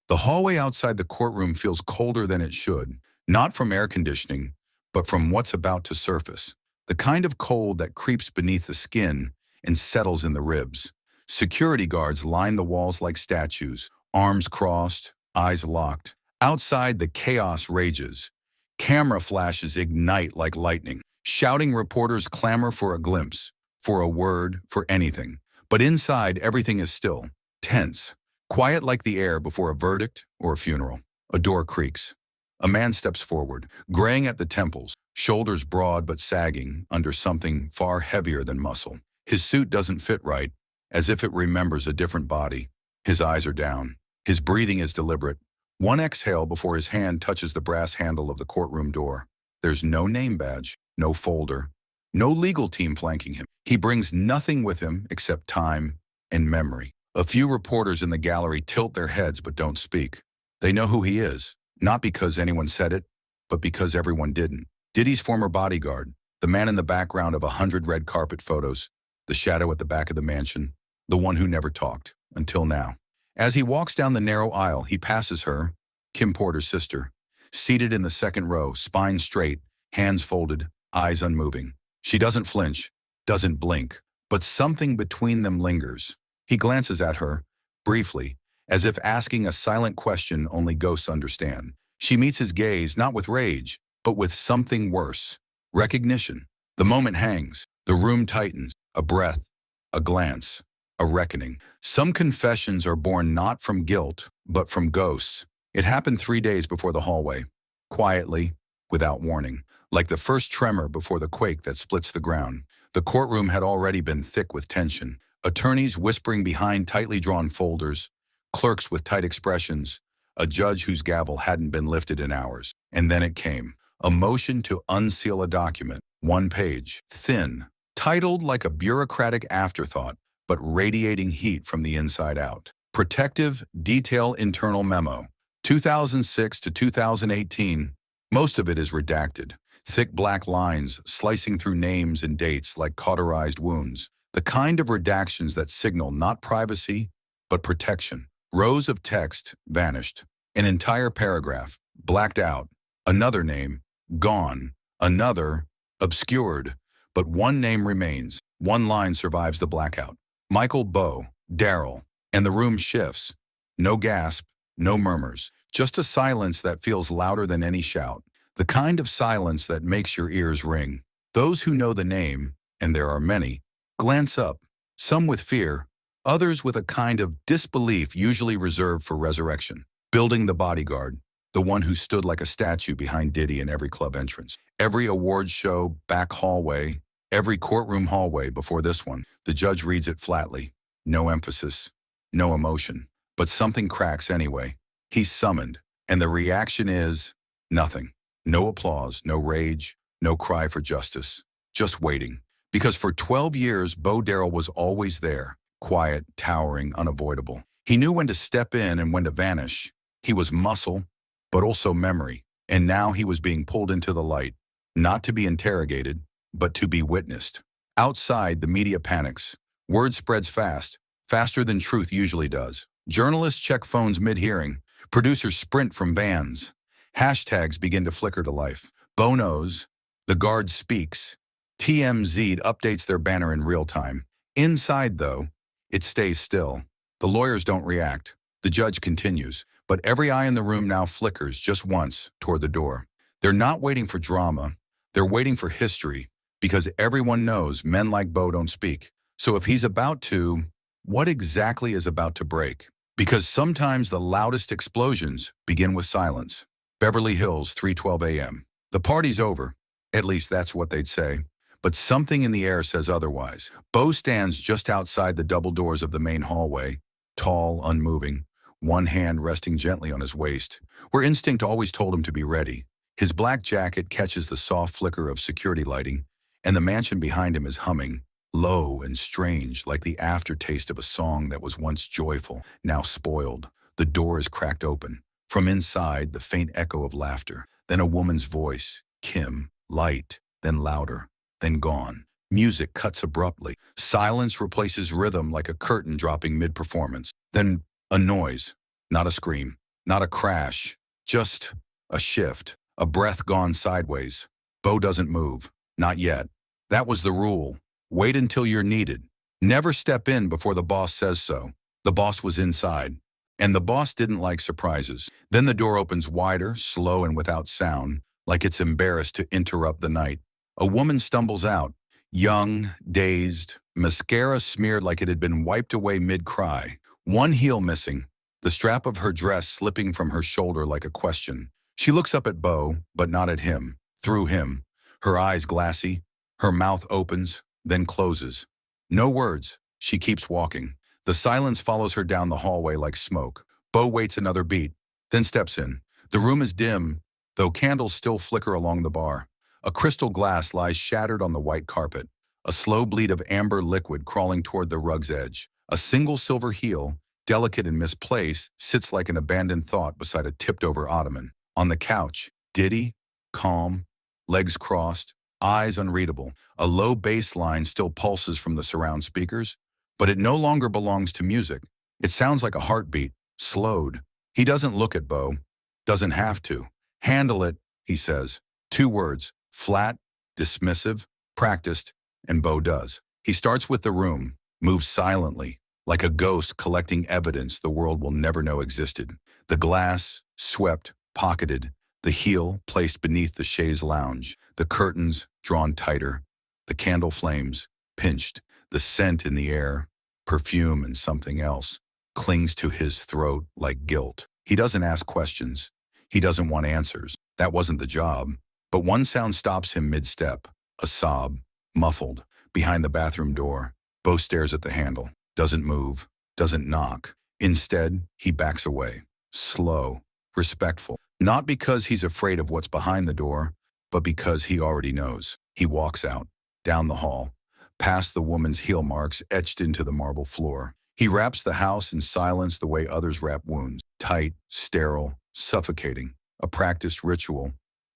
The hallway outside the courtroom feels colder than it should, not from air conditioning, but from what's about to surface. The kind of cold that creeps beneath the skin and settles in the ribs. Security guards line the walls like statues, arms crossed, eyes locked. Outside, the chaos rages. Camera flashes ignite like lightning. Shouting reporters clamor for a glimpse, for a word, for anything. But inside, everything is still, tense, quiet like the air before a verdict or a funeral. A door creaks. A man steps forward, graying at the temples, shoulders broad but sagging under something far heavier than muscle. His suit doesn't fit right, as if it remembers a different body. His eyes are down. His breathing is deliberate. One exhale before his hand touches the brass handle of the courtroom door. There's no name badge, no folder, no legal team flanking him. He brings nothing with him except time and memory. A few reporters in the gallery tilt their heads but don't speak. They know who he is, not because anyone said it, but because everyone didn't. Diddy's former bodyguard, the man in the background of 100 red carpet photos, the shadow at the back of the mansion, the one who never talked, until now. As he walks down the narrow aisle, he passes her, Kim Porter's sister, seated in the second row, spine straight, hands folded, eyes unmoving. She doesn't flinch, doesn't blink, but something between them lingers. He glances at her, briefly, as if asking a silent question only ghosts understand. She meets his gaze not with rage, but with something worse, recognition. The moment hangs, the room tightens, a breath, a glance, a reckoning. Some confessions are born not from guilt, but from ghosts. It happened 3 days before the hallway, quietly, without warning, like the first tremor before the quake that splits the ground. The courtroom had already been thick with tension. Attorneys whispering behind tightly drawn folders, clerks with tight expressions, a judge whose gavel hadn't been lifted in hours. And then it came, a motion to unseal a document, 1 page, thin, titled like a bureaucratic afterthought, but radiating heat from the inside out. Protective Detail Internal Memo, 2006 to 2018. Most of it is redacted. Thick black lines slicing through names and dates like cauterized wounds. The kind of redactions that signal not privacy, but protection. Rows of text vanished. An entire paragraph, blacked out. Another name, gone. Another, obscured. But one name remains. One line survives the blackout. Michael Bowe, Daryl, and the room shifts. No gasp, no murmurs. Just a silence that feels louder than any shout. The kind of silence that makes your ears ring. Those who know the name, and there are many, glance up, some with fear, others with a kind of disbelief usually reserved for resurrection. Building the bodyguard, the one who stood like a statue behind Diddy in every club entrance. Every awards show, back hallway, every courtroom hallway before this one. The judge reads it flatly. No emphasis, no emotion. But something cracks anyway. He's summoned, and the reaction is nothing. No applause, no rage, no cry for justice. Just waiting. Because for 12 years, Bo Darrell was always there. Quiet, towering, unavoidable. He knew when to step in and when to vanish. He was muscle, but also memory. And now he was being pulled into the light. Not to be interrogated, but to be witnessed. Outside, the media panics. Word spreads fast, faster than truth usually does. Journalists check phones mid-hearing. Producers sprint from vans. Hashtags begin to flicker to life. Bo knows. The guard speaks. TMZ updates their banner in real time. Inside, though, it stays still. The lawyers don't react. The judge continues. But every eye in the room now flickers just once toward the door. They're not waiting for drama. They're waiting for history. Because everyone knows men like Bo don't speak. So if he's about to, what exactly is about to break? Because sometimes the loudest explosions begin with silence. Beverly Hills, 3:12 a.m. The party's over. At least that's what they'd say. But something in the air says otherwise. Bo stands just outside the double doors of the main hallway, tall, unmoving, one hand resting gently on his waist, where instinct always told him to be ready. His black jacket catches the soft flicker of security lighting, and the mansion behind him is humming, low and strange, like the aftertaste of a song that was once joyful, now spoiled. The door is cracked open. From inside, the faint echo of laughter, then a woman's voice, Kim, light, then louder, then gone. Music cuts abruptly. Silence replaces rhythm like a curtain dropping mid-performance. Then a noise, not a scream, Not a crash, just a shift, a breath gone sideways. Bo doesn't move. Not yet. That was the rule. Wait until you're needed. Never step in before the boss says so. The boss was inside. And the boss didn't like surprises. Then the door opens wider, slow and without sound, like it's embarrassed to interrupt the night. A woman stumbles out, young, dazed, mascara smeared like it had been wiped away mid-cry. One heel missing, the strap of her dress slipping from her shoulder like a question. She looks up at Bo, but not at him. Through him. Her eyes glassy. Her mouth opens, then closes. No words. She keeps walking. The silence follows her down the hallway like smoke. Bo waits another beat, then steps in. The room is dim, though candles still flicker along the bar. A crystal glass lies shattered on the white carpet. A slow bleed of amber liquid crawling toward the rug's edge. A single silver heel, delicate and misplaced, sits like an abandoned thought beside a tipped-over ottoman. On the couch, Diddy, calm, legs crossed, eyes unreadable. A low bass line still pulses from the surround speakers, but it no longer belongs to music. It sounds like a heartbeat, slowed. He doesn't look at Bo. Doesn't have to. Handle it, he says. 2 words, flat, dismissive, practiced, and Bo does. He starts with the room, moves silently, like a ghost collecting evidence the world will never know existed. The glass, swept, pocketed. The heel placed beneath the chaise lounge. The curtains drawn tighter. The candle flames, pinched. The scent in the air, perfume and something else, clings to his throat like guilt. He doesn't ask questions. He doesn't want answers. That wasn't the job. But one sound stops him mid-step. A sob, muffled, behind the bathroom door. Bo stares at the handle. Doesn't move. Doesn't knock. Instead, he backs away. Slow. Respectful. Not because he's afraid of what's behind the door, but because he already knows. He walks out. Down the hall. Past the woman's heel marks etched into the marble floor. He wraps the house in silence the way others wrap wounds. Tight, sterile, suffocating. A practiced ritual,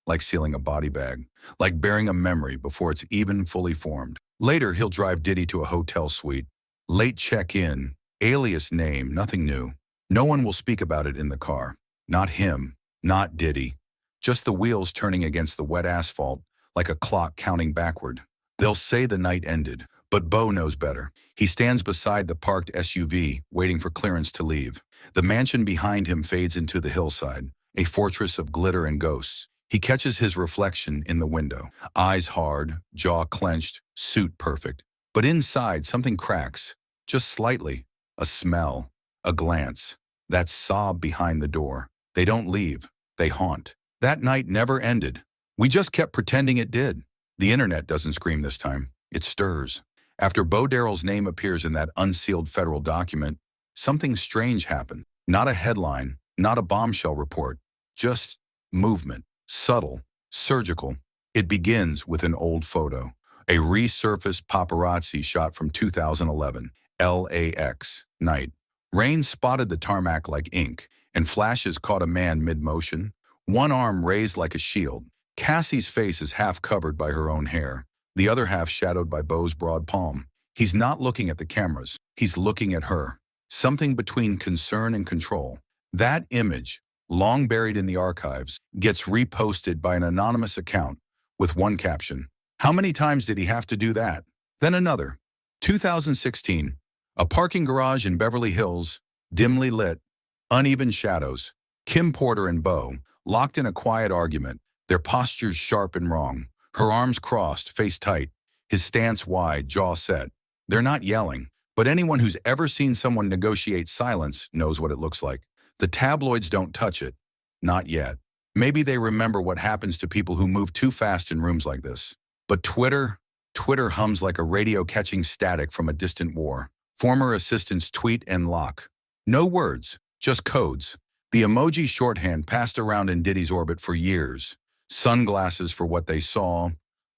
like sealing a body bag. Like bearing a memory before it's even fully formed. Later, he'll drive Diddy to a hotel suite. Late check-in, alias name, nothing new. No one will speak about it in the car. Not him, not Diddy. Just the wheels turning against the wet asphalt, like a clock counting backward. They'll say the night ended, but Bo knows better. He stands beside the parked SUV, waiting for clearance to leave. The mansion behind him fades into the hillside, a fortress of glitter and ghosts. He catches his reflection in the window, eyes hard, jaw clenched, suit perfect. But inside, something cracks, just slightly. A smell, a glance, that sob behind the door. They don't leave, they haunt. That night never ended. We just kept pretending it did. The internet doesn't scream this time. It stirs. After Bo Darrell's name appears in that unsealed federal document, something strange happened. Not a headline, not a bombshell report, just movement. Subtle, surgical. It begins with an old photo. A resurfaced paparazzi shot from 2011. LAX, night. Rain spotted the tarmac like ink, and flashes caught a man mid-motion. One arm raised like a shield. Cassie's face is half covered by her own hair, the other half shadowed by Bo's broad palm. He's not looking at the cameras. He's looking at her. Something between concern and control. That image, long buried in the archives, gets reposted by an anonymous account with one caption. How many times did he have to do that? Then another. 2016. A parking garage in Beverly Hills, dimly lit, uneven shadows. Kim Porter and Bo, locked in a quiet argument, their postures sharp and wrong. Her arms crossed, face tight, his stance wide, jaw set. They're not yelling, but anyone who's ever seen someone negotiate silence knows what it looks like. The tabloids don't touch it. Not yet. Maybe they remember what happens to people who move too fast in rooms like this. But Twitter hums like a radio catching static from a distant war. Former assistants tweet and lock. No words, just codes. The emoji shorthand passed around in Diddy's orbit for years. Sunglasses for what they saw,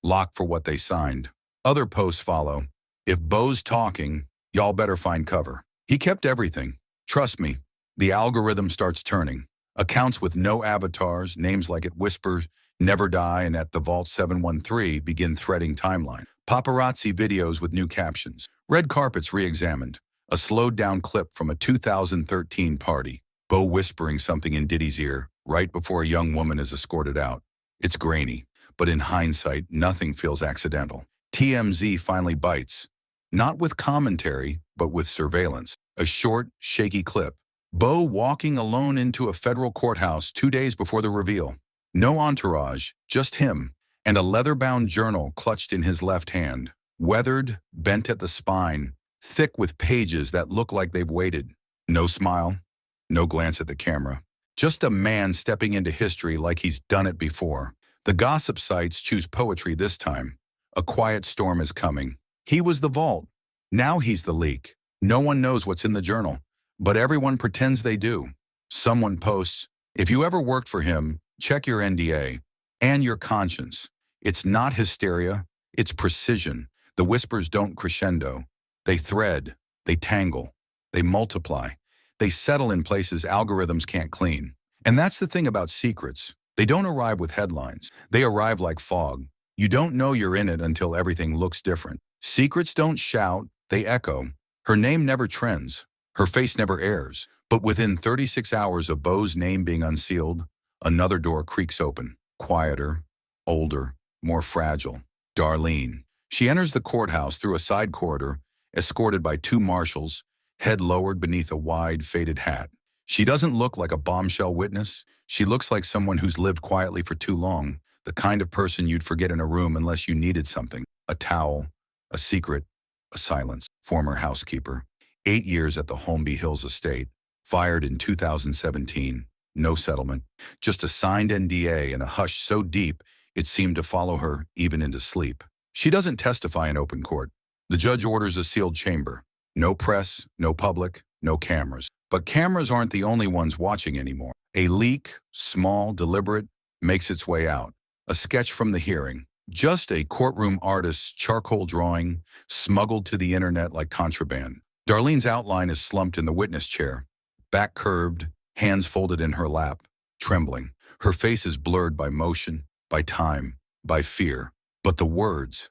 lock for what they signed. Other posts follow. If Bo's talking, y'all better find cover. He kept everything. Trust me, the algorithm starts turning. Accounts with no avatars, names like It Whispers, Never Die, and At the Vault 713 begin threading timeline. Paparazzi videos with new captions. Red carpets re-examined. A slowed-down clip from a 2013 party. Bo whispering something in Diddy's ear right before a young woman is escorted out. It's grainy, but in hindsight, nothing feels accidental. TMZ finally bites. Not with commentary, but with surveillance. A short, shaky clip. Bo walking alone into a federal courthouse 2 days before the reveal. No entourage, just him, and a leather-bound journal clutched in his left hand. Weathered, bent at the spine, thick with pages that look like they've waited. No smile, no glance at the camera. Just a man stepping into history like he's done it before. The gossip sites choose poetry this time. A quiet storm is coming. He was the vault. Now he's the leak. No one knows what's in the journal, but everyone pretends they do. Someone posts, "If you ever worked for him, check your NDA and your conscience." It's not hysteria, it's precision. The whispers don't crescendo. They thread, they tangle, they multiply. They settle in places algorithms can't clean. And that's the thing about secrets. They don't arrive with headlines. They arrive like fog. You don't know you're in it until everything looks different. Secrets don't shout, they echo. Her name never trends. Her face never airs. But within 36 hours of Bo's name being unsealed, another door creaks open. Quieter, older, more fragile. Darlene. She enters the courthouse through a side corridor, escorted by two marshals, head lowered beneath a wide, faded hat. She doesn't look like a bombshell witness. She looks like someone who's lived quietly for too long, the kind of person you'd forget in a room unless you needed something. A towel, a secret, a silence. Former housekeeper. 8 years at the Holmby Hills estate. Fired in 2017. No settlement. Just a signed NDA and a hush so deep it seemed to follow her even into sleep. She doesn't testify in open court. The judge orders a sealed chamber. No press, no public, no cameras. But cameras aren't the only ones watching anymore. A leak, small, deliberate, makes its way out. A sketch from the hearing. Just a courtroom artist's charcoal drawing, smuggled to the internet like contraband. Darlene's outline is slumped in the witness chair, back curved, hands folded in her lap, trembling. Her face is blurred by motion, by time, by fear. But the words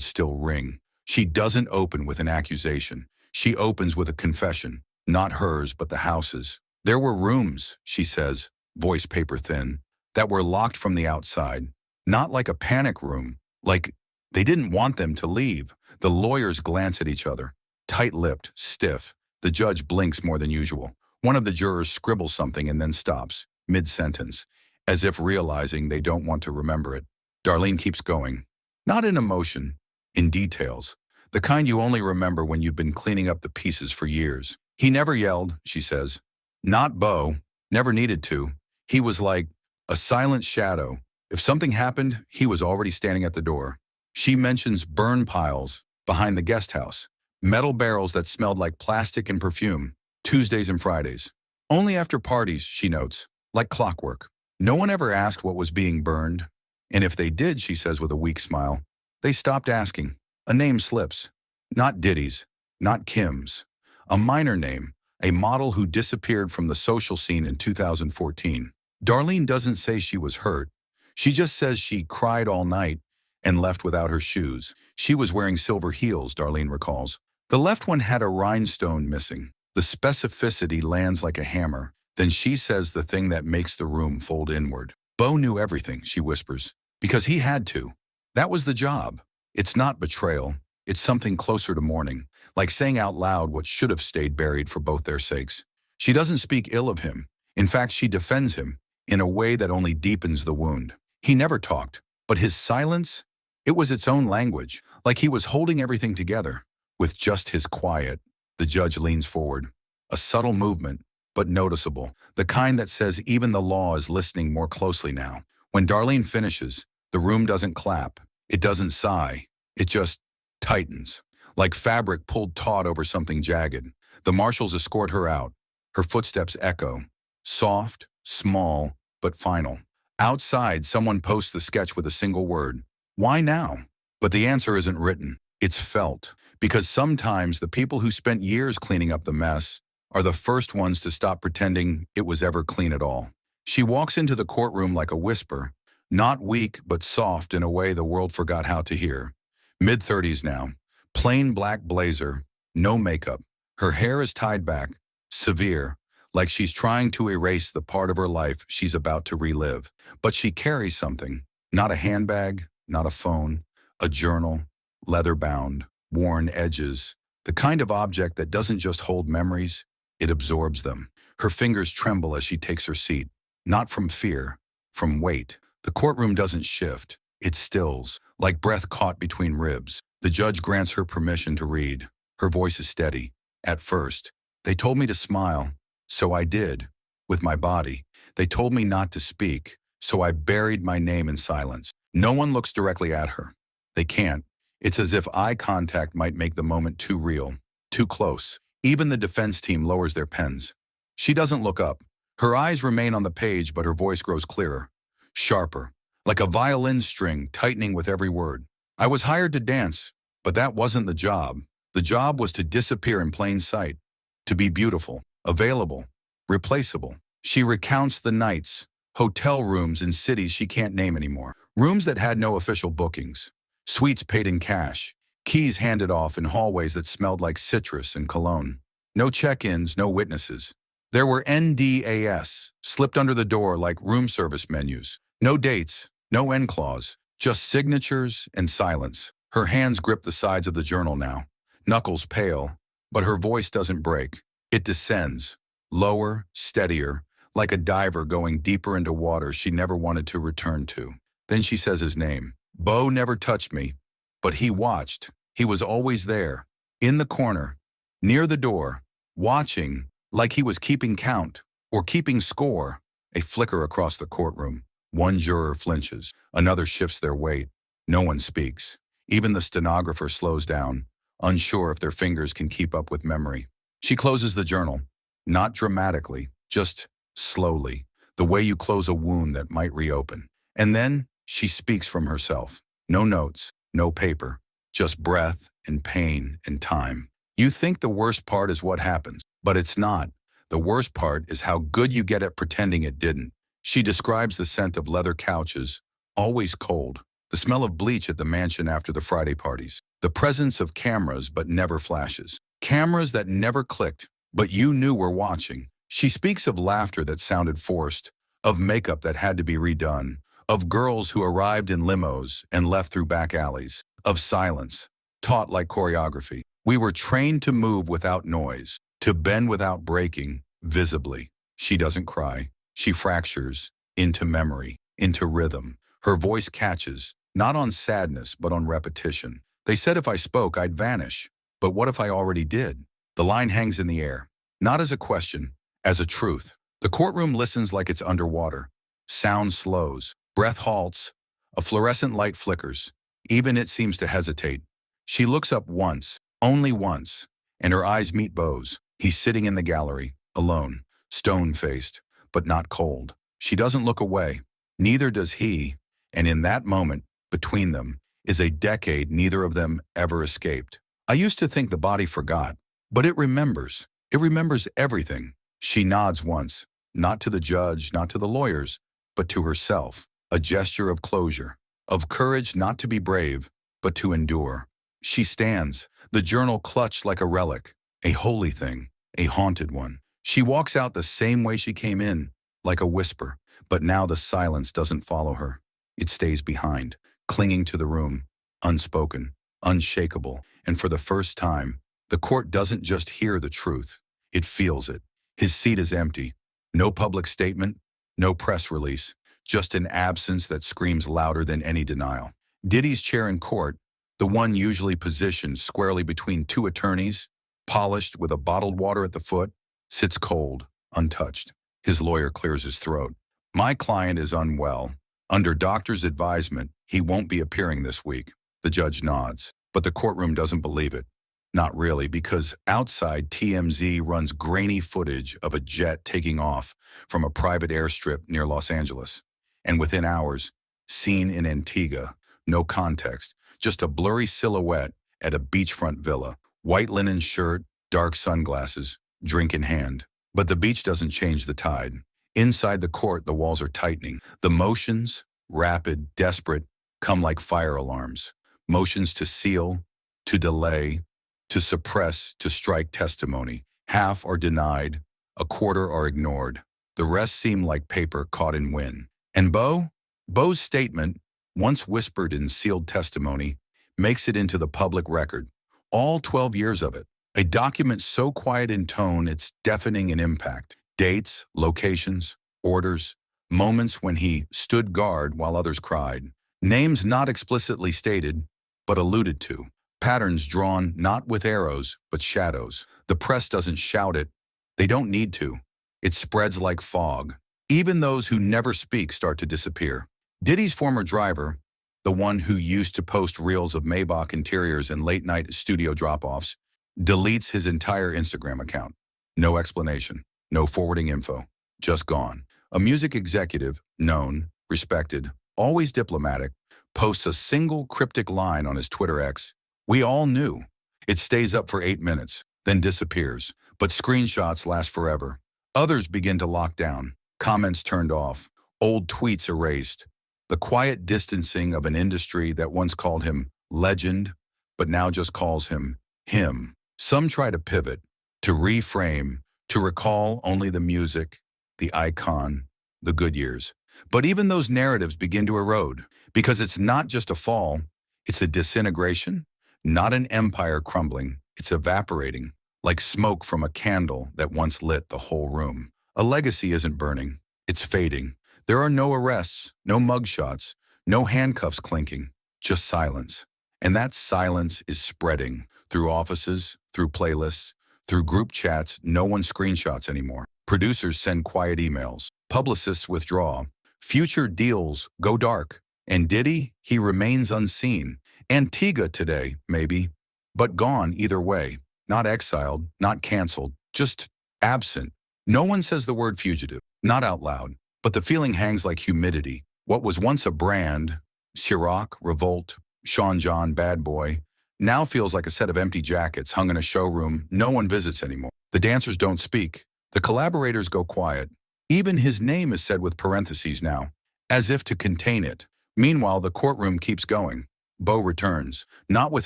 still ring. She doesn't open with an accusation. She opens with a confession, not hers, but the house's. There were rooms, she says, voice paper thin, that were locked from the outside. Not like a panic room, like they didn't want them to leave. The lawyers glance at each other, tight-lipped, stiff. The judge blinks more than usual. One of the jurors scribbles something and then stops, mid-sentence, as if realizing they don't want to remember it. Darlene keeps going. Not in emotion, in details. The kind you only remember when you've been cleaning up the pieces for years. He never yelled, she says. Not Bo. Never needed to. He was like a silent shadow. If something happened, he was already standing at the door. She mentions burn piles behind the guest house. Metal barrels that smelled like plastic and perfume. Tuesdays and Fridays. Only after parties, she notes. Like clockwork. No one ever asked what was being burned. And if they did, she says with a weak smile, they stopped asking. A name slips. Not Diddy's. Not Kim's. A minor name. A model who disappeared from the social scene in 2014. Darlene doesn't say she was hurt. She just says she cried all night and left without her shoes. She was wearing silver heels, Darlene recalls. The left one had a rhinestone missing. The specificity lands like a hammer. Then she says the thing that makes the room fold inward. Bo knew everything, she whispers, because he had to. That was the job. It's not betrayal. It's something closer to mourning, like saying out loud what should have stayed buried for both their sakes. She doesn't speak ill of him. In fact, she defends him in a way that only deepens the wound. He never talked, but his silence, it was its own language, like he was holding everything together. With just his quiet, the judge leans forward. A subtle movement, but noticeable. The kind that says even the law is listening more closely now. When Darlene finishes, the room doesn't clap. It doesn't sigh. It just tightens, like fabric pulled taut over something jagged. The marshals escort her out. Her footsteps echo. Soft, small, but final. Outside, someone posts the sketch with a single word. Why now? But the answer isn't written. It's felt. Because sometimes the people who spent years cleaning up the mess are the first ones to stop pretending it was ever clean at all. She walks into the courtroom like a whisper, not weak but soft in a way the world forgot how to hear. Mid-30s now, plain black blazer, no makeup. Her hair is tied back, severe, like she's trying to erase the part of her life she's about to relive. But she carries something. Not a handbag, not a phone, a journal, leather-bound, worn edges, the kind of object that doesn't just hold memories, it absorbs them. Her fingers tremble as she takes her seat, not from fear, from weight. The courtroom doesn't shift. It stills, like breath caught between ribs. The judge grants her permission to read. Her voice is steady. At first, they told me to smile, so I did, with my body. They told me not to speak, so I buried my name in silence. No one looks directly at her. They can't. It's as if eye contact might make the moment too real, too close. Even the defense team lowers their pens. She doesn't look up. Her eyes remain on the page, but her voice grows clearer, sharper, like a violin string tightening with every word. I was hired to dance, but that wasn't the job. The job was to disappear in plain sight, to be beautiful, available, replaceable. She recounts the nights, hotel rooms in cities she can't name anymore, rooms that had no official bookings, suites paid in cash, keys handed off in hallways that smelled like citrus and cologne. No check-ins, no witnesses. There were NDAS, slipped under the door like room service menus. No dates, no end clause, just signatures and silence. Her hands grip the sides of the journal now, knuckles pale, but her voice doesn't break. It descends, lower, steadier, like a diver going deeper into water she never wanted to return to. Then she says his name. Bo never touched me, but he watched. He was always there, in the corner, near the door, watching, like he was keeping count, or keeping score. A flicker across the courtroom. One juror flinches, another shifts their weight. No one speaks. Even the stenographer slows down, unsure if their fingers can keep up with memory. She closes the journal, not dramatically, just slowly, the way you close a wound that might reopen. And then she speaks from herself. No notes, no paper, just breath and pain and time. You think the worst part is what happens, but it's not. The worst part is how good you get at pretending it didn't. She describes the scent of leather couches, always cold, the smell of bleach at the mansion after the Friday parties, the presence of cameras but never flashes, cameras that never clicked, but you knew were watching. She speaks of laughter that sounded forced, of makeup that had to be redone, of girls who arrived in limos and left through back alleys, of silence, taught like choreography. We were trained to move without noise, to bend without breaking, visibly. She doesn't cry. She fractures into memory, into rhythm. Her voice catches, not on sadness, but on repetition. They said if I spoke, I'd vanish. But what if I already did? The line hangs in the air, not as a question, as a truth. The courtroom listens like it's underwater. Sound slows, breath halts, a fluorescent light flickers. Even it seems to hesitate. She looks up once, only once, and her eyes meet Bo's. He's sitting in the gallery, alone, stone-faced, but not cold. She doesn't look away. Neither does he. And in that moment, between them, is a decade neither of them ever escaped. I used to think the body forgot, but it remembers. It remembers everything. She nods once, not to the judge, not to the lawyers, but to herself. A gesture of closure, of courage not to be brave, but to endure. She stands, the journal clutched like a relic, a holy thing, a haunted one. She walks out the same way she came in, like a whisper, but now the silence doesn't follow her. It stays behind, clinging to the room, unspoken, unshakable, and for the first time, the court doesn't just hear the truth, it feels it. His seat is empty. No public statement, no press release, just an absence that screams louder than any denial. Diddy's chair in court, the one usually positioned squarely between two attorneys, polished with a bottled water at the foot, sits cold, untouched. His lawyer clears his throat. My client is unwell. Under doctor's advisement, he won't be appearing this week. The judge nods, but the courtroom doesn't believe it. Not really, because outside TMZ runs grainy footage of a jet taking off from a private airstrip near Los Angeles. And within hours, seen in Antigua, no context, just a blurry silhouette at a beachfront villa, white linen shirt, dark sunglasses, drink in hand. But the beach doesn't change the tide. Inside the court, the walls are tightening. The motions, rapid, desperate, come like fire alarms. Motions to seal, to delay, to suppress, to strike testimony. Half are denied, a quarter are ignored. The rest seem like paper caught in wind. And Bo's statement, once whispered in sealed testimony, makes it into the public record. All 12 years of it. A document so quiet in tone it's deafening in impact. Dates, locations, orders, moments when he stood guard while others cried. Names not explicitly stated, but alluded to. Patterns drawn not with arrows, but shadows. The press doesn't shout it. They don't need to. It spreads like fog. Even those who never speak start to disappear. Diddy's former driver, the one who used to post reels of Maybach interiors and late-night studio drop-offs, deletes his entire Instagram account. No explanation, no forwarding info, just gone. A music executive, known, respected, always diplomatic, posts a single cryptic line on his Twitter X. We all knew. It stays up for 8 minutes, then disappears. But screenshots last forever. Others begin to lock down, comments turned off, old tweets erased. The quiet distancing of an industry that once called him legend, but now just calls him him. Some try to pivot, to reframe, to recall only the music, the icon, the good years. But even those narratives begin to erode, because it's not just a fall, it's a disintegration, not an empire crumbling, it's evaporating, like smoke from a candle that once lit the whole room. A legacy isn't burning, it's fading. There are no arrests, no mugshots, no handcuffs clinking, just silence. And that silence is spreading through offices, through playlists, through group chats. No one screenshots anymore. Producers send quiet emails. Publicists withdraw. Future deals go dark. And Diddy, he remains unseen. Antigua today, maybe, but gone either way. Not exiled, not canceled, just absent. No one says the word fugitive, not out loud, but the feeling hangs like humidity. What was once a brand, Ciroc, Revolt, Sean John, Bad Boy, now feels like a set of empty jackets hung in a showroom no one visits anymore. The dancers don't speak. The collaborators go quiet. Even his name is said with parentheses now, as if to contain it. Meanwhile, the courtroom keeps going. Bo returns, not with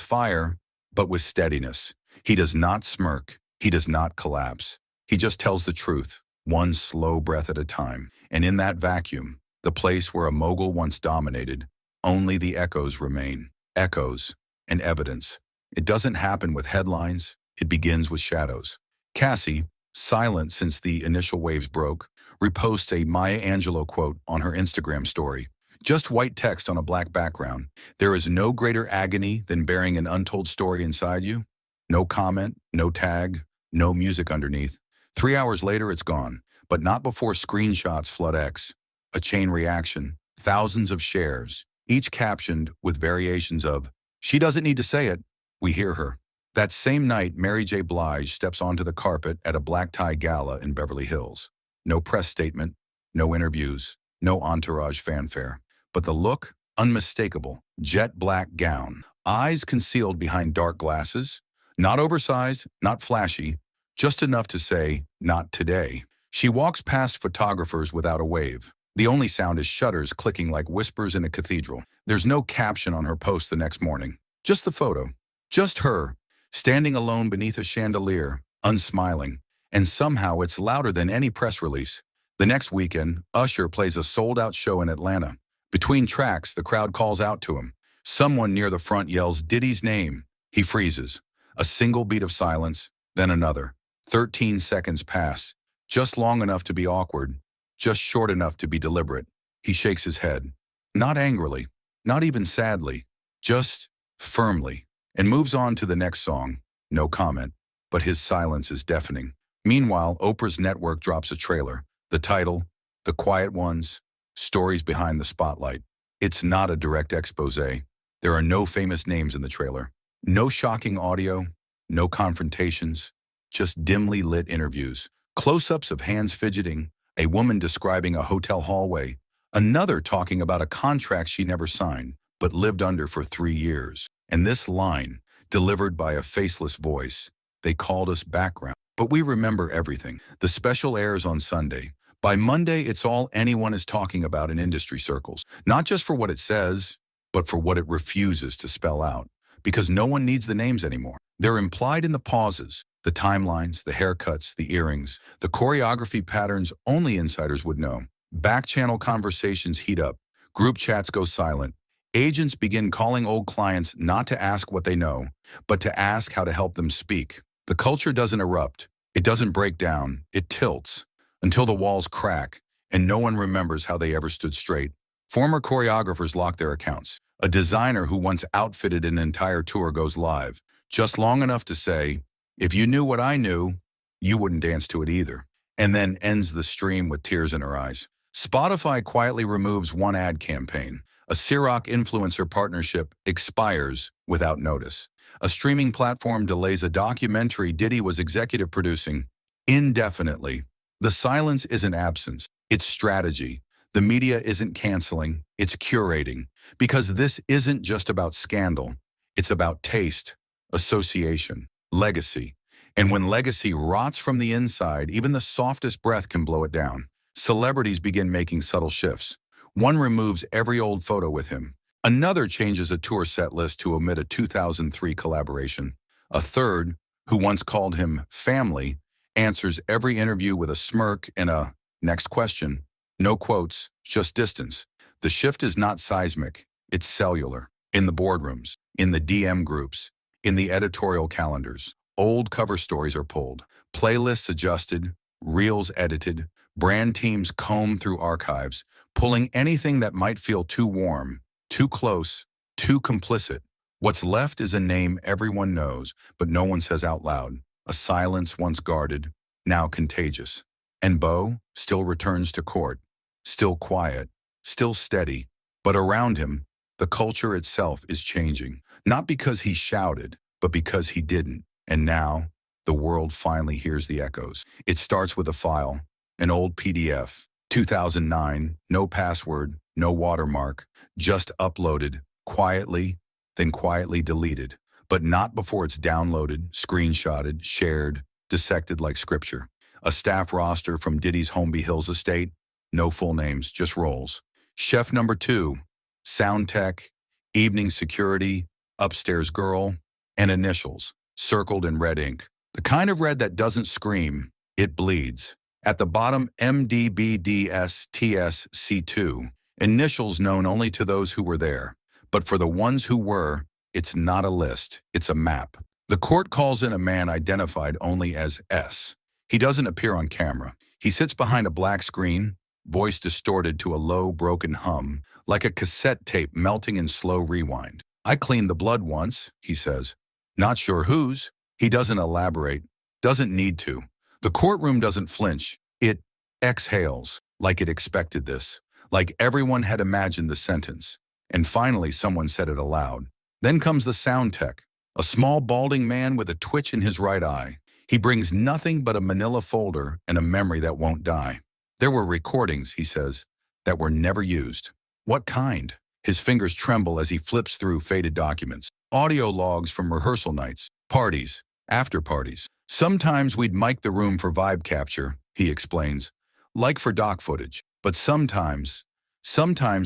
fire, but with steadiness. He does not smirk. He does not collapse. He just tells the truth, one slow breath at a time. And in that vacuum, the place where a mogul once dominated, only the echoes remain. Echoes and evidence. It doesn't happen with headlines. It begins with shadows. Cassie, silent since the initial waves broke, reposts a Maya Angelou quote on her Instagram story. Just white text on a black background. There is no greater agony than bearing an untold story inside you. No comment, no tag, no music underneath. 3 hours later, it's gone. But not before screenshots flood X. A chain reaction. Thousands of shares, each captioned with variations of, "She doesn't need to say it. We hear her." That same night, Mary J. Blige steps onto the carpet at a black tie gala in Beverly Hills. No press statement, no interviews, no entourage fanfare. But the look, unmistakable. Jet black gown, eyes concealed behind dark glasses. Not oversized, not flashy, just enough to say, "Not today." She walks past photographers without a wave. The only sound is shutters clicking like whispers in a cathedral. There's no caption on her post the next morning. Just the photo. Just her, standing alone beneath a chandelier, unsmiling. And somehow it's louder than any press release. The next weekend, Usher plays a sold-out show in Atlanta. Between tracks, the crowd calls out to him. Someone near the front yells Diddy's name. He freezes. A single beat of silence, then another. 13 seconds pass, just long enough to be awkward, just short enough to be deliberate. He shakes his head. Not angrily, not even sadly, just firmly, and moves on to the next song. No comment, but his silence is deafening. Meanwhile, Oprah's network drops a trailer. The title, The Quiet Ones, Stories Behind the Spotlight. It's not a direct expose. There are no famous names in the trailer. No shocking audio, no confrontations, just dimly lit interviews. Close-ups of hands fidgeting, a woman describing a hotel hallway, another talking about a contract she never signed, but lived under for 3 years. And this line, delivered by a faceless voice, "They called us background, but we remember everything." The special airs on Sunday. By Monday, it's all anyone is talking about in industry circles. Not just for what it says, but for what it refuses to spell out. Because no one needs the names anymore. They're implied in the pauses, The timelines, the haircuts, the earrings, the choreography patterns only insiders would know. Back-channel conversations heat up. Group chats go silent. Agents begin calling old clients not to ask what they know, but to ask how to help them speak. The culture doesn't erupt. It doesn't break down. It tilts until the walls crack and no one remembers how they ever stood straight. Former choreographers lock their accounts. A designer who once outfitted an entire tour goes live, just long enough to say, "If you knew what I knew, you wouldn't dance to it either," and then ends the stream with tears in her eyes. Spotify quietly removes one ad campaign. A Ciroc influencer partnership expires without notice. A streaming platform delays a documentary Diddy was executive producing indefinitely. The silence isn't absence, it's strategy. The media isn't canceling, it's curating. Because this isn't just about scandal, it's about taste, association, legacy. And when legacy rots from the inside, even the softest breath can blow it down. Celebrities begin making subtle shifts. One removes every old photo with him. Another changes a tour set list to omit a 2003 collaboration. A third, who once called him family, answers every interview with a smirk and a "next question." No quotes, just distance. The shift is not seismic, it's cellular. In the boardrooms, in the DM groups, in the editorial calendars. Old cover stories are pulled, playlists adjusted, reels edited, brand teams comb through archives, pulling anything that might feel too warm, too close, too complicit. What's left is a name everyone knows, but no one says out loud. A silence once guarded, now contagious. And Bo still returns to court, still quiet, still steady, but around him, the culture itself is changing. Not because he shouted, but because he didn't. And now, the world finally hears the echoes. It starts with a file, an old PDF, 2009, no password, no watermark, just uploaded, quietly, then quietly deleted. But not before it's downloaded, screenshotted, shared, dissected like scripture. A staff roster from Diddy's Holmby Hills estate, no full names, just roles. Chef number 2, sound tech, evening security, upstairs girl, and initials, circled in red ink. The kind of red that doesn't scream, it bleeds. At the bottom, MDBDSTSC2, initials known only to those who were there. But for the ones who were, it's not a list, it's a map. The court calls in a man identified only as S. He doesn't appear on camera. He sits behind a black screen, voice distorted to a low, broken hum, like a cassette tape melting in slow rewind. "I cleaned the blood once," he says. "Not sure whose." He doesn't elaborate, doesn't need to. The courtroom doesn't flinch. It exhales, like it expected this, like everyone had imagined the sentence. And finally, someone said it aloud. Then comes the sound tech, a small balding man with a twitch in his right eye. He brings nothing but a manila folder and a memory that won't die. "There were recordings," he says, "that were never used." "What kind?" His fingers tremble as he flips through faded documents. Audio logs from rehearsal nights, parties, after parties. "Sometimes we'd mic the room for vibe capture," he explains, "like for doc footage. But sometimes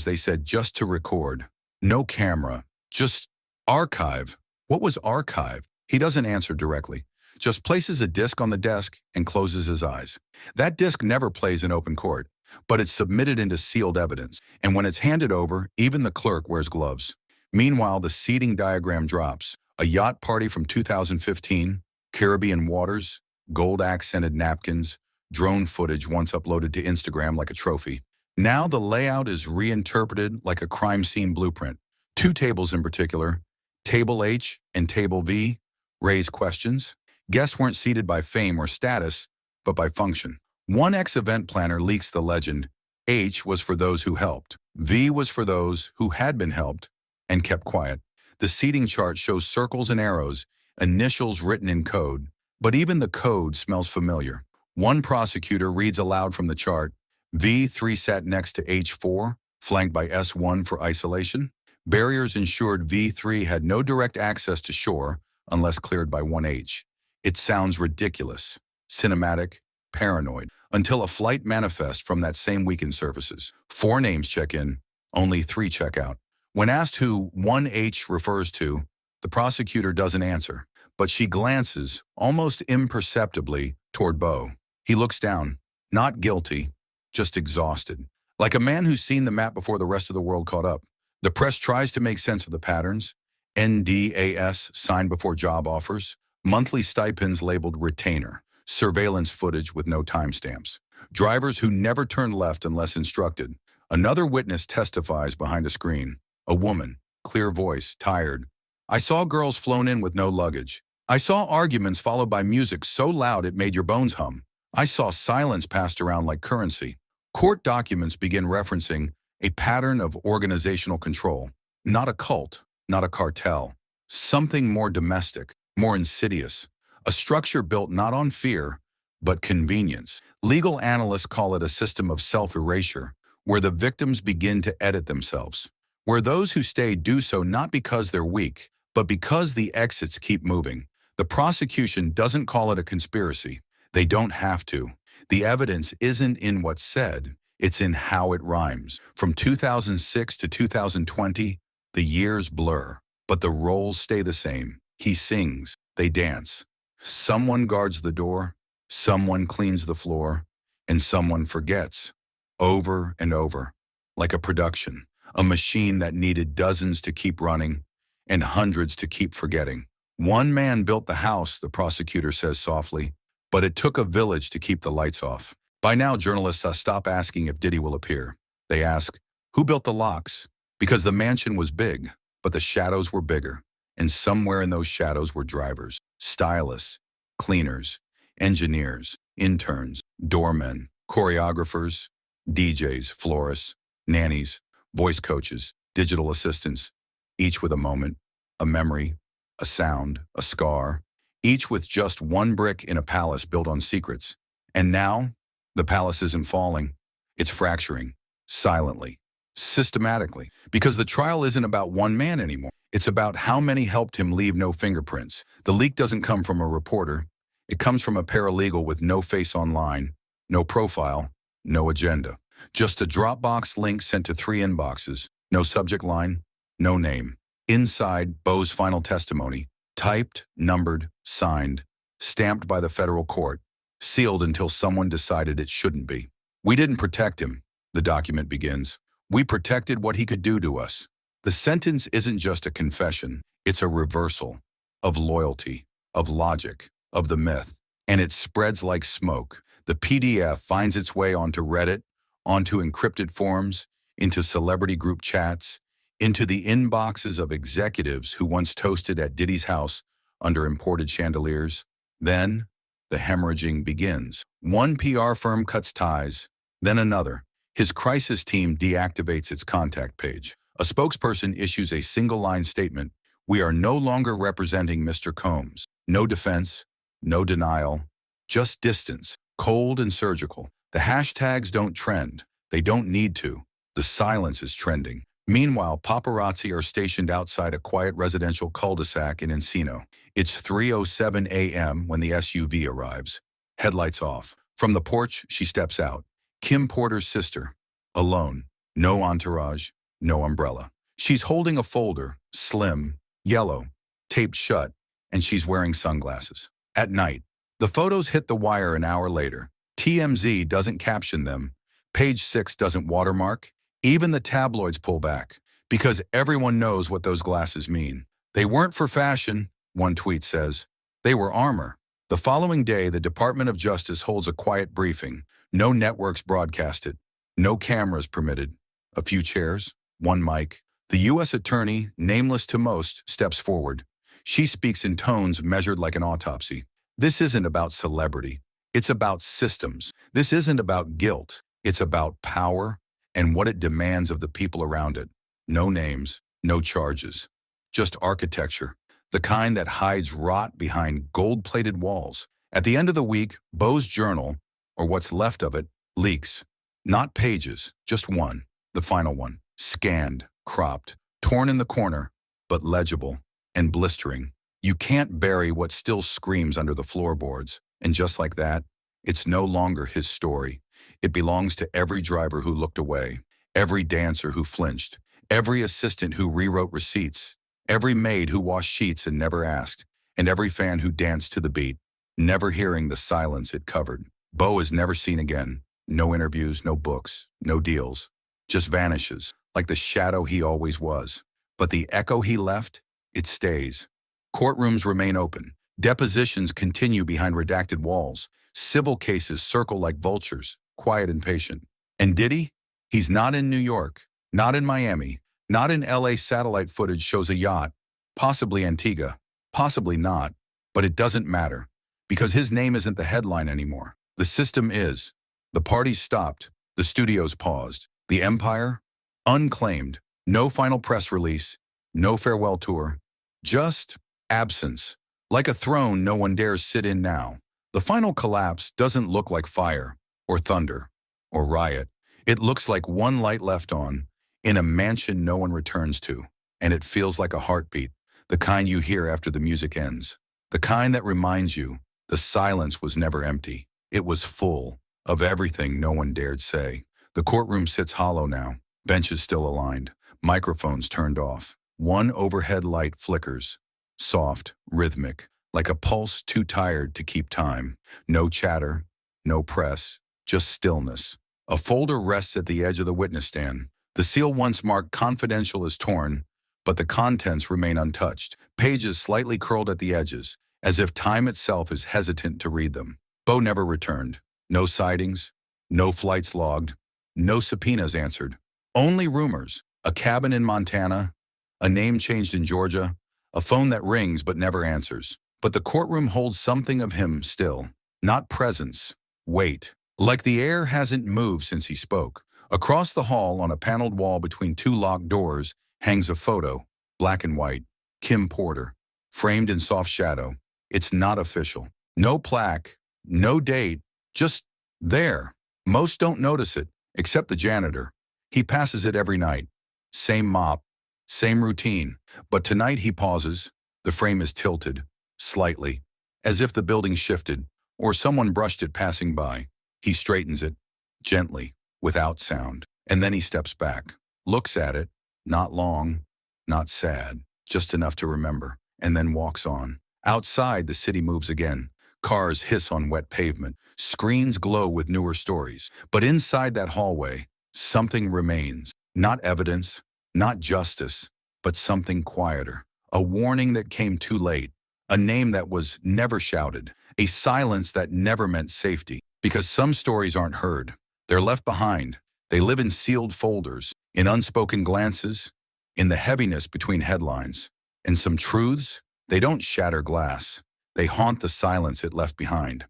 they said just to record. No camera, just archive." What was archive? He doesn't answer directly, just places a disc on the desk and closes his eyes. That disc never plays in open court, but it's submitted into sealed evidence. And when it's handed over, even the clerk wears gloves. Meanwhile, the seating diagram drops. A yacht party from 2015, Caribbean waters, gold-accented napkins, drone footage once uploaded to Instagram like a trophy. Now the layout is reinterpreted like a crime scene blueprint. 2 tables in particular, Table H and Table V, raise questions. Guests weren't seated by fame or status, but by function. One ex-event planner leaks the legend. H was for those who helped. V was for those who had been helped and kept quiet. The seating chart shows circles and arrows, initials written in code, but even the code smells familiar. One prosecutor reads aloud from the chart, "V3 sat next to H4, flanked by S1 for isolation. Barriers ensured V3 had no direct access to shore unless cleared by 1H. It sounds ridiculous, cinematic, paranoid, until a flight manifest from that same weekend surfaces. 4 names check in, only 3 check out. When asked who 1H refers to, the prosecutor doesn't answer, but she glances, almost imperceptibly, toward Bo. He looks down, not guilty, just exhausted. Like a man who's seen the map before the rest of the world caught up. The press tries to make sense of the patterns. NDAS signed before job offers, monthly stipends labeled retainer, surveillance footage with no timestamps, drivers who never turn left unless instructed. Another witness testifies behind a screen. A woman, clear voice, tired. I saw girls flown in with no luggage. I saw arguments followed by music so loud it made your bones hum. I saw silence passed around like currency. Court documents begin referencing a pattern of organizational control, not a cult, not a cartel, something more domestic, more insidious, a structure built not on fear, but convenience. Legal analysts call it a system of self-erasure, where the victims begin to edit themselves, where those who stay do so not because they're weak, but because the exits keep moving. The prosecution doesn't call it a conspiracy. They don't have to. The evidence isn't in what's said, it's in how it rhymes. From 2006 to 2020, the years blur, but the roles stay the same. He sings, they dance. Someone guards the door, someone cleans the floor, and someone forgets. Over and over, like a production, a machine that needed dozens to keep running and hundreds to keep forgetting. One man built the house, the prosecutor says softly, but it took a village to keep the lights off. By now, journalists stop asking if Diddy will appear. They ask, who built the locks? Because the mansion was big, but the shadows were bigger. And somewhere in those shadows were drivers, stylists, cleaners, engineers, interns, doormen, choreographers, DJs, florists, nannies, voice coaches, digital assistants, each with a moment, a memory, a sound, a scar, each with just one brick in a palace built on secrets. And now, the palace isn't falling, it's fracturing, silently, systematically, because the trial isn't about one man anymore. It's about how many helped him leave no fingerprints. The leak doesn't come from a reporter. It comes from a paralegal with no face online, no profile, no agenda. Just a Dropbox link sent to 3 inboxes, no subject line, no name. Inside, Bo's final testimony, typed, numbered, signed, stamped by the federal court, sealed until someone decided it shouldn't be. We didn't protect him, the document begins. We protected what he could do to us. The sentence isn't just a confession, it's a reversal of loyalty, of logic, of the myth, and it spreads like smoke. The PDF finds its way onto Reddit, onto encrypted forums, into celebrity group chats, into the inboxes of executives who once toasted at Diddy's house under imported chandeliers. Then, the hemorrhaging begins. One PR firm cuts ties, then another. His crisis team deactivates its contact page. A spokesperson issues a single-line statement, "We are no longer representing Mr. Combs." No defense, no denial, just distance, cold and surgical. The hashtags don't trend. They don't need to. The silence is trending. Meanwhile, paparazzi are stationed outside a quiet residential cul-de-sac in Encino. It's 3:07 a.m. when the SUV arrives. Headlights off. From the porch, she steps out. Kim Porter's sister. Alone. No entourage. No umbrella. She's holding a folder, slim, yellow, taped shut, and she's wearing sunglasses. At night, the photos hit the wire an hour later. TMZ doesn't caption them. Page 6 doesn't watermark. Even the tabloids pull back, because everyone knows what those glasses mean. They weren't for fashion, one tweet says. They were armor. The following day, the Department of Justice holds a quiet briefing. No networks broadcast it. No cameras permitted. A few chairs, one mic. The U.S. attorney, nameless to most, steps forward. She speaks in tones measured like an autopsy. This isn't about celebrity. It's about systems. This isn't about guilt. It's about power and what it demands of the people around it. No names, no charges. Just architecture. The kind that hides rot behind gold-plated walls. At the end of the week, Bo's journal, or what's left of it, leaks. Not pages, just one, the final one. Scanned, cropped, torn in the corner, but legible and blistering. You can't bury what still screams under the floorboards. And just like that, it's no longer his story. It belongs to every driver who looked away, every dancer who flinched, every assistant who rewrote receipts, every maid who washed sheets and never asked, and every fan who danced to the beat, never hearing the silence it covered. Bo is never seen again. No interviews, no books, no deals. Just vanishes, like the shadow he always was. But the echo he left, it stays. Courtrooms remain open. Depositions continue behind redacted walls. Civil cases circle like vultures, quiet and patient. And Diddy? He's not in New York, not in Miami, not in LA. Satellite footage shows a yacht, possibly Antigua, possibly not, but it doesn't matter, because his name isn't the headline anymore. The system is. The parties stopped, the studios paused, the empire? Unclaimed, no final press release, no farewell tour, just absence. Like a throne no one dares sit in now. The final collapse doesn't look like fire, or thunder, or riot. It looks like one light left on, in a mansion no one returns to, and it feels like a heartbeat, the kind you hear after the music ends, the kind that reminds you the silence was never empty. It was full of everything no one dared say. The courtroom sits hollow now, benches still aligned, microphones turned off. One overhead light flickers, soft, rhythmic, like a pulse too tired to keep time. No chatter, no press, just stillness. A folder rests at the edge of the witness stand. The seal once marked confidential is torn, but the contents remain untouched, pages slightly curled at the edges, as if time itself is hesitant to read them. Bo never returned. No sightings, no flights logged, no subpoenas answered. Only rumors, a cabin in Montana, a name changed in Georgia, a phone that rings but never answers. But the courtroom holds something of him still. Not presence, weight. Like the air hasn't moved since he spoke. Across the hall, on a paneled wall between two locked doors, hangs a photo, black and white, Kim Porter, framed in soft shadow. It's not official. No plaque, no date, just there. Most don't notice it, except the janitor. He passes it every night. Same mop, same routine. But tonight he pauses. The frame is tilted, slightly, as if the building shifted, or someone brushed it passing by. He straightens it, gently, without sound, and then he steps back, looks at it, not long, not sad, just enough to remember, and then walks on. Outside, the city moves again. Cars hiss on wet pavement, screens glow with newer stories. But inside that hallway, something remains. Not evidence, not justice, but something quieter. A warning that came too late, a name that was never shouted, a silence that never meant safety. Because some stories aren't heard. They're left behind. They live in sealed folders, in unspoken glances, in the heaviness between headlines. And some truths, they don't shatter glass. They haunt the silence it left behind.